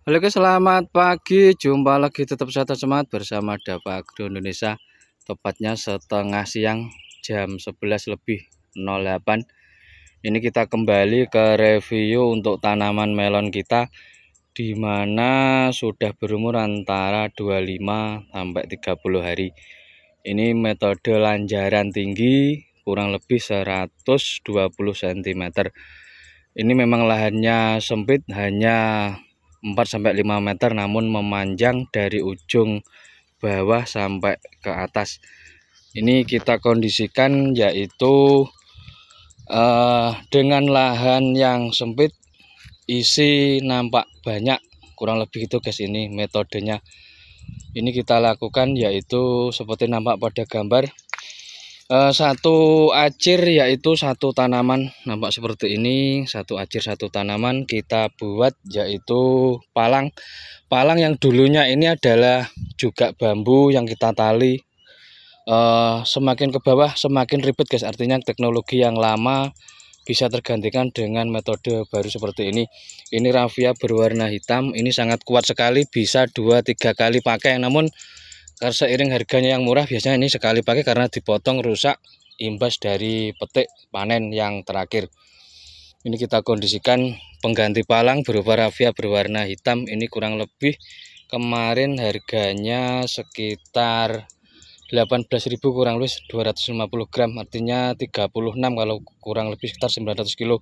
Halo guys, selamat pagi. Jumpa lagi tetap sehat semangat bersama Dava Agro Indonesia. Tepatnya setengah siang jam 11:08. Ini kita kembali ke review untuk tanaman melon kita, di mana sudah berumur antara 25 sampai 30 hari. Ini metode lanjaran tinggi kurang lebih 120 cm. Ini memang lahannya sempit, hanya 4-5 meter, namun memanjang dari ujung bawah sampai ke atas. Ini kita kondisikan yaitu dengan lahan yang sempit, isi nampak banyak, kurang lebih itu guys. Ini metodenya. Ini kita lakukan yaitu seperti nampak pada gambar, satu acir yaitu satu tanaman, nampak seperti ini. Satu acir satu tanaman kita buat yaitu palang yang dulunya ini adalah juga bambu yang kita tali. Semakin ke bawah semakin ribet guys, artinya teknologi yang lama bisa tergantikan dengan metode baru seperti ini. Ini raffia berwarna hitam, ini sangat kuat sekali, bisa 2-3 kali pakai. Namun karena seiring harganya yang murah, biasanya ini sekali pakai karena dipotong rusak imbas dari petik panen yang terakhir. Ini kita kondisikan pengganti palang berupa raffia berwarna hitam. Ini kurang lebih kemarin harganya sekitar 18.000, kurang lebih 250 gram, artinya 36, kalau kurang lebih sekitar 900 kilo.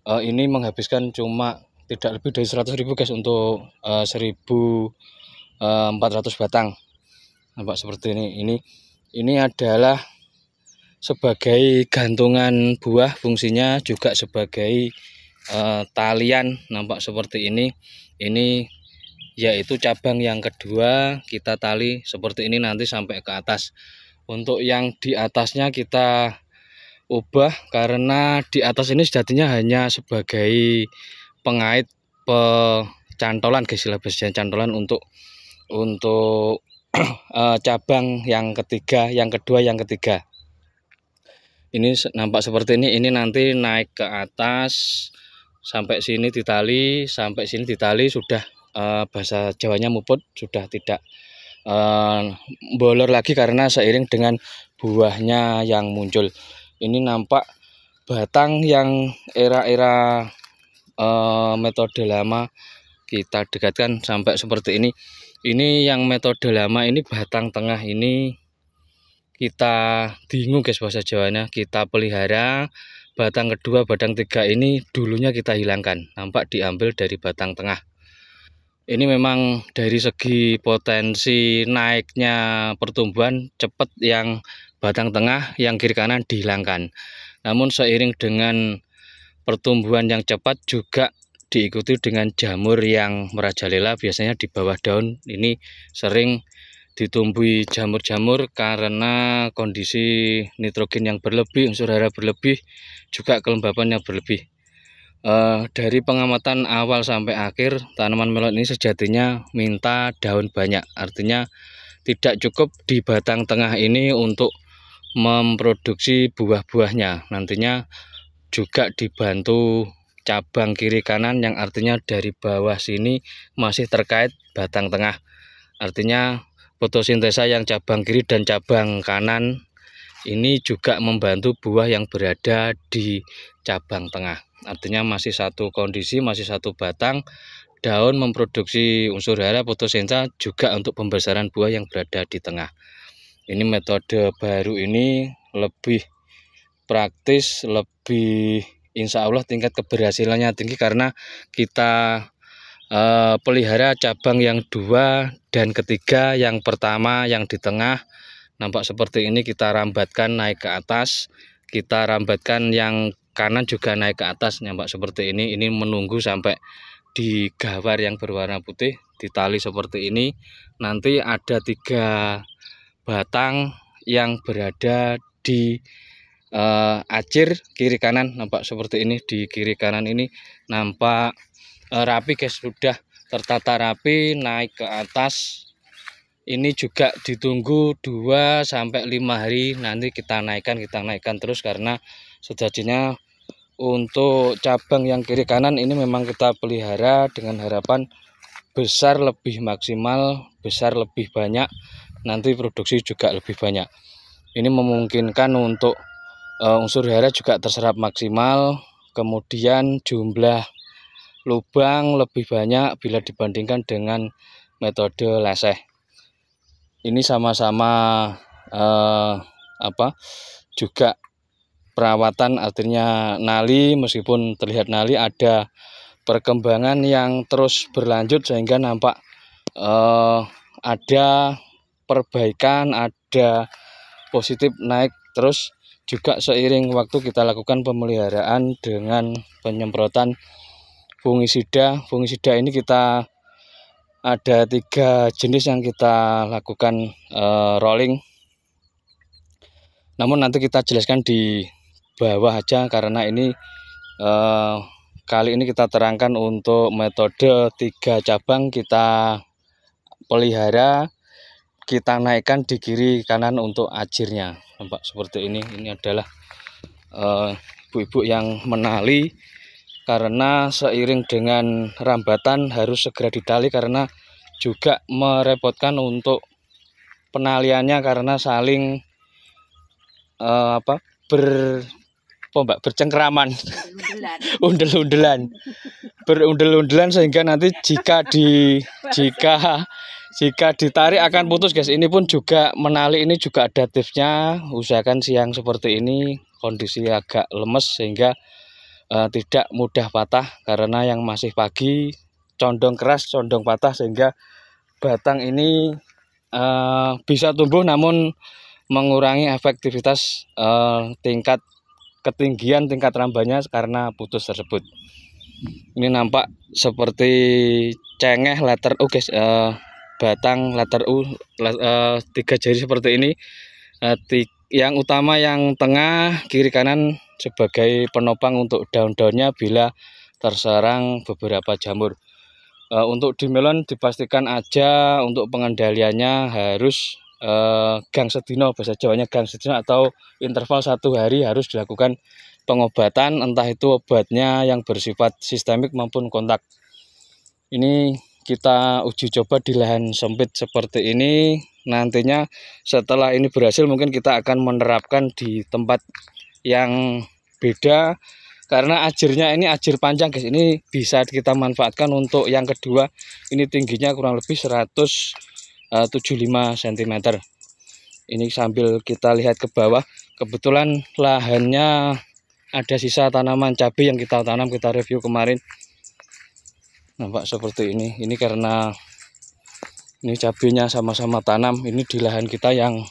Ini menghabiskan cuma tidak lebih dari 100.000 guys untuk 1.400 batang. Nampak seperti ini. Ini adalah sebagai gantungan buah, fungsinya juga sebagai talian. Nampak seperti ini. Ini yaitu cabang yang kedua, kita tali seperti ini nanti sampai ke atas. Untuk yang di atasnya kita ubah, karena di atas ini sejatinya hanya sebagai pengait, pecantolan guys, cantolan untuk cabang yang ketiga, yang kedua, yang ketiga. Ini nampak seperti ini. Ini nanti naik ke atas sampai sini ditali, sampai sini ditali, sudah bahasa Jawanya muput, sudah tidak bolor lagi karena seiring dengan buahnya yang muncul. Ini nampak batang yang era-era metode lama kita dekatkan sampai seperti ini. Ini yang metode lama, ini batang tengah ini kita bingung guys, bahasa Jawanya, kita pelihara. Batang kedua, batang tiga ini dulunya kita hilangkan, nampak diambil dari batang tengah. Ini memang dari segi potensi naiknya pertumbuhan cepat yang batang tengah, yang kiri kanan dihilangkan. Namun seiring dengan pertumbuhan yang cepat juga diikuti dengan jamur yang merajalela. Biasanya di bawah daun ini sering ditumbuhi jamur-jamur karena kondisi nitrogen yang berlebih, unsur hara berlebih, juga kelembapan yang berlebih. Dari pengamatan awal sampai akhir, tanaman melon ini sejatinya minta daun banyak, artinya tidak cukup di batang tengah ini untuk memproduksi buah-buahnya. Nantinya juga dibantu cabang kiri kanan, yang artinya dari bawah sini masih terkait batang tengah, artinya fotosintesa yang cabang kiri dan cabang kanan ini juga membantu buah yang berada di cabang tengah, artinya masih satu kondisi, masih satu batang. Daun memproduksi unsur hara, fotosintesa juga untuk pembesaran buah yang berada di tengah. Ini metode baru ini lebih praktis, lebih insya Allah tingkat keberhasilannya tinggi karena kita pelihara cabang yang dua dan ketiga. Yang pertama yang di tengah nampak seperti ini, kita rambatkan naik ke atas, kita rambatkan yang kanan juga naik ke atas, nampak seperti ini. Ini menunggu sampai di gawar yang berwarna putih, ditali seperti ini. Nanti ada 3 batang yang berada di acir kiri kanan, nampak seperti ini. Di kiri kanan ini nampak rapi guys, sudah tertata rapi naik ke atas. Ini juga ditunggu 2-5 hari, nanti kita naikkan terus, karena sejatinya untuk cabang yang kiri kanan ini memang kita pelihara dengan harapan besar lebih maksimal, besar lebih banyak, nanti produksi juga lebih banyak. Ini memungkinkan untuk unsur hara juga terserap maksimal, kemudian jumlah lubang lebih banyak bila dibandingkan dengan metode leseh. Ini sama-sama juga perawatan, artinya nali, meskipun terlihat nali ada perkembangan yang terus berlanjut sehingga nampak ada perbaikan, ada positif naik terus. Juga seiring waktu kita lakukan pemeliharaan dengan penyemprotan fungisida. Fungisida ini kita ada 3 jenis yang kita lakukan rolling. Namun nanti kita jelaskan di bawah aja, karena ini kali ini kita terangkan untuk metode 3 cabang kita pelihara, kita naikkan di kiri kanan untuk ajirnya. Nampak seperti ini. Ini adalah ibu-ibu yang menali, karena seiring dengan rambatan harus segera ditali, karena juga merepotkan untuk penaliannya karena saling bercengkraman, berundel-undelan, sehingga nanti jika ditarik akan putus, guys. Ini pun juga menali, ini juga ada tipsnya. Usahakan siang seperti ini kondisi agak lemes sehingga tidak mudah patah, karena yang masih pagi condong keras, condong patah, sehingga batang ini bisa tumbuh namun mengurangi efektivitas tingkat ketinggian tingkat rambanya karena putus tersebut. Ini nampak seperti cengeh letter U, guys. Batang letter U 3 jari seperti ini. Yang utama yang tengah, kiri kanan sebagai penopang untuk daun-daunnya bila terserang beberapa jamur. Untuk di melon dipastikan aja untuk pengendaliannya harus gang sedino, bahasa Jawanya gang sedino, atau interval 1 hari harus dilakukan pengobatan, entah itu obatnya yang bersifat sistemik maupun kontak. Ini kita uji coba di lahan sempit seperti ini. Nantinya setelah ini berhasil, mungkin kita akan menerapkan di tempat yang beda, karena ajirnya ini ajir panjang, guys. Ini bisa kita manfaatkan untuk yang kedua. Ini tingginya kurang lebih 175 cm. Ini sambil kita lihat ke bawah, kebetulan lahannya ada sisa tanaman cabai yang kita tanam, kita review kemarin. Nampak seperti ini. Ini karena ini cabainya sama-sama tanam. Ini di lahan kita yang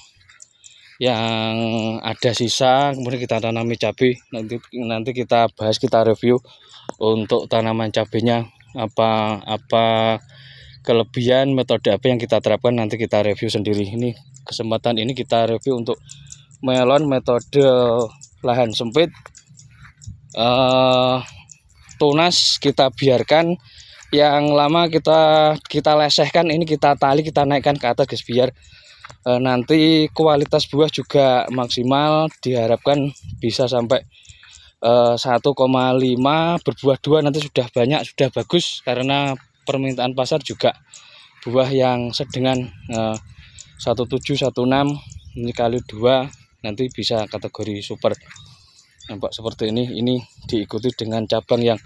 ada sisa, kemudian kita tanami cabai. Nanti kita bahas, kita review untuk tanaman cabainya apa kelebihan, metode apa yang kita terapkan, nanti kita review sendiri. Ini kesempatan ini kita review untuk melon metode lahan sempit. Tunas kita biarkan, yang lama kita lesehkan, ini kita tali, kita naikkan ke atas, guys, biar nanti kualitas buah juga maksimal. Diharapkan bisa sampai 1,5 berbuah 2, nanti sudah banyak, sudah bagus, karena permintaan pasar juga buah yang sedengan 17, 16 ini kali 2 nanti bisa kategori super. Nampak seperti ini diikuti dengan cabang yang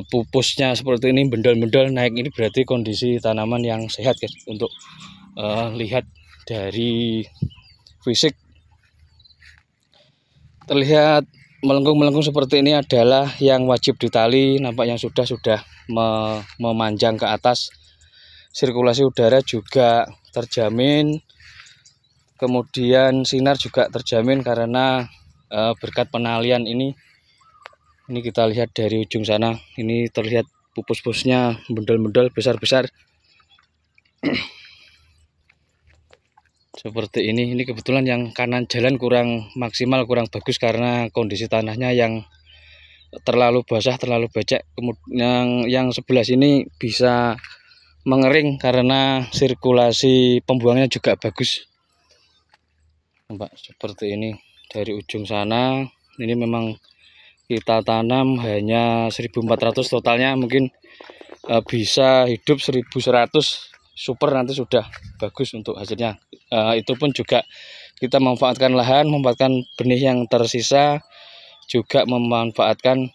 pupusnya seperti ini, bendol-bendol naik. Ini berarti kondisi tanaman yang sehat, guys. Untuk lihat dari fisik terlihat melengkung-melengkung seperti ini adalah yang wajib ditali. Nampak yang sudah memanjang ke atas, sirkulasi udara juga terjamin, kemudian sinar juga terjamin karena berkat penalian ini. Ini kita lihat dari ujung sana, ini terlihat pupus-pupusnya bendol-bendol besar-besar seperti ini. Ini kebetulan yang kanan jalan kurang maksimal, kurang bagus karena kondisi tanahnya yang terlalu basah, terlalu becek. Kemudian yang sebelah sini bisa mengering karena sirkulasi pembuangnya juga bagus. Nampak seperti ini dari ujung sana. Ini memang kita tanam hanya 1.400, totalnya mungkin bisa hidup 1.100, super, nanti sudah bagus untuk hasilnya. Itu pun juga kita memanfaatkan lahan, memanfaatkan benih yang tersisa, juga memanfaatkan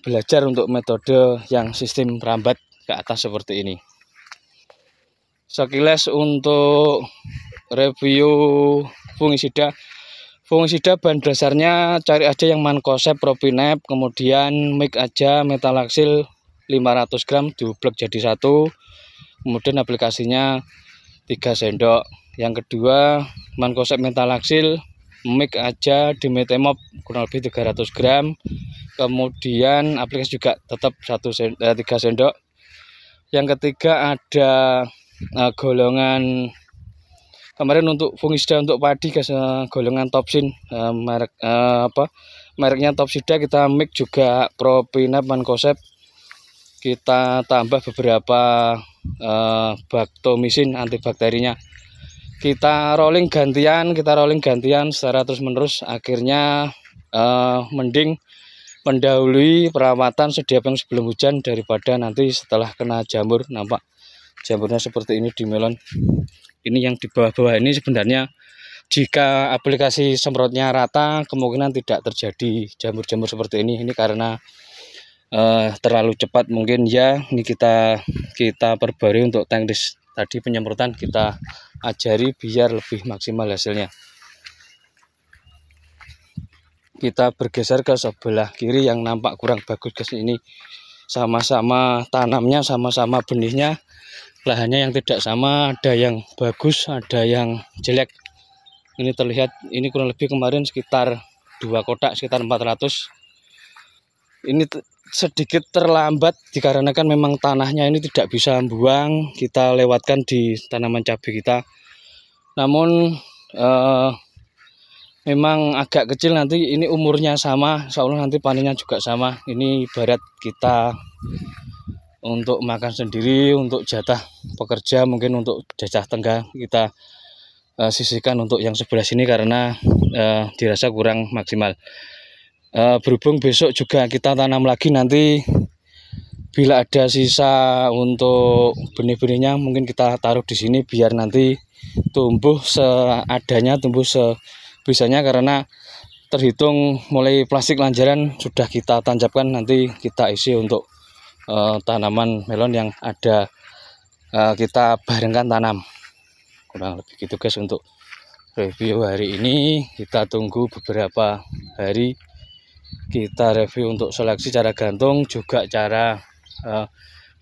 belajar untuk metode yang sistem rambat ke atas seperti ini. Sekilas untuk review fungisida. Fungisida bahan dasarnya cari aja yang Mancozeb, Propinep, kemudian mix aja metalaxyl 500 gram diublek jadi 1, kemudian aplikasinya 3 sendok. Yang kedua Mancozeb metalaxyl mix aja dimetemop kurang lebih 300 gram, kemudian aplikasi juga tetap 3 sendok. Yang ketiga ada golongan kemarin untuk fungisida untuk padi, golongan Topsin, mereknya Topsida. Kita mix juga Propinep, Mancozeb, kita tambah beberapa baktomisin antibakterinya. Kita rolling gantian secara terus menerus. Akhirnya mending mendahului perawatan sediapan sebelum hujan daripada nanti setelah kena jamur. Nampak jamurnya seperti ini di melon. Ini yang di bawah-bawah ini sebenarnya jika aplikasi semprotnya rata, kemungkinan tidak terjadi jamur-jamur seperti ini. Ini karena terlalu cepat mungkin ya. Ini kita perbarui untuk teknis tadi penyemprotan, kita ajari biar lebih maksimal hasilnya. Kita bergeser ke sebelah kiri yang nampak kurang bagus, guys. Ini sama-sama tanamnya, sama-sama benihnya, lahannya yang tidak sama, ada yang bagus, ada yang jelek. Ini terlihat, ini kurang lebih kemarin sekitar 2 kotak, sekitar 400. Ini sedikit terlambat dikarenakan memang tanahnya ini tidak bisa buang, kita lewatkan di tanaman cabai kita. Namun memang agak kecil, nanti ini umurnya sama, insya Allah nanti panennya juga sama. Ini ibarat kita untuk makan sendiri, untuk jatah pekerja, mungkin untuk jatah tengah kita sisihkan untuk yang sebelah sini karena dirasa kurang maksimal. Berhubung besok juga kita tanam lagi, nanti bila ada sisa untuk benih-benihnya mungkin kita taruh di sini biar nanti tumbuh seadanya, tumbuh sebisanya, karena terhitung mulai plastik lanjaran sudah kita tancapkan, nanti kita isi untuk tanaman melon yang ada kita barengkan tanam. Kurang lebih gitu, guys, untuk review hari ini. Kita tunggu beberapa hari, kita review untuk seleksi cara gantung, juga cara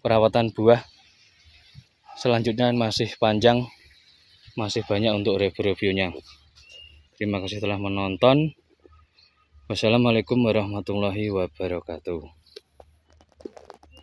perawatan buah. Selanjutnya masih panjang, masih banyak untuk review-reviewnya. Terima kasih telah menonton. Wassalamualaikum warahmatullahi wabarakatuh.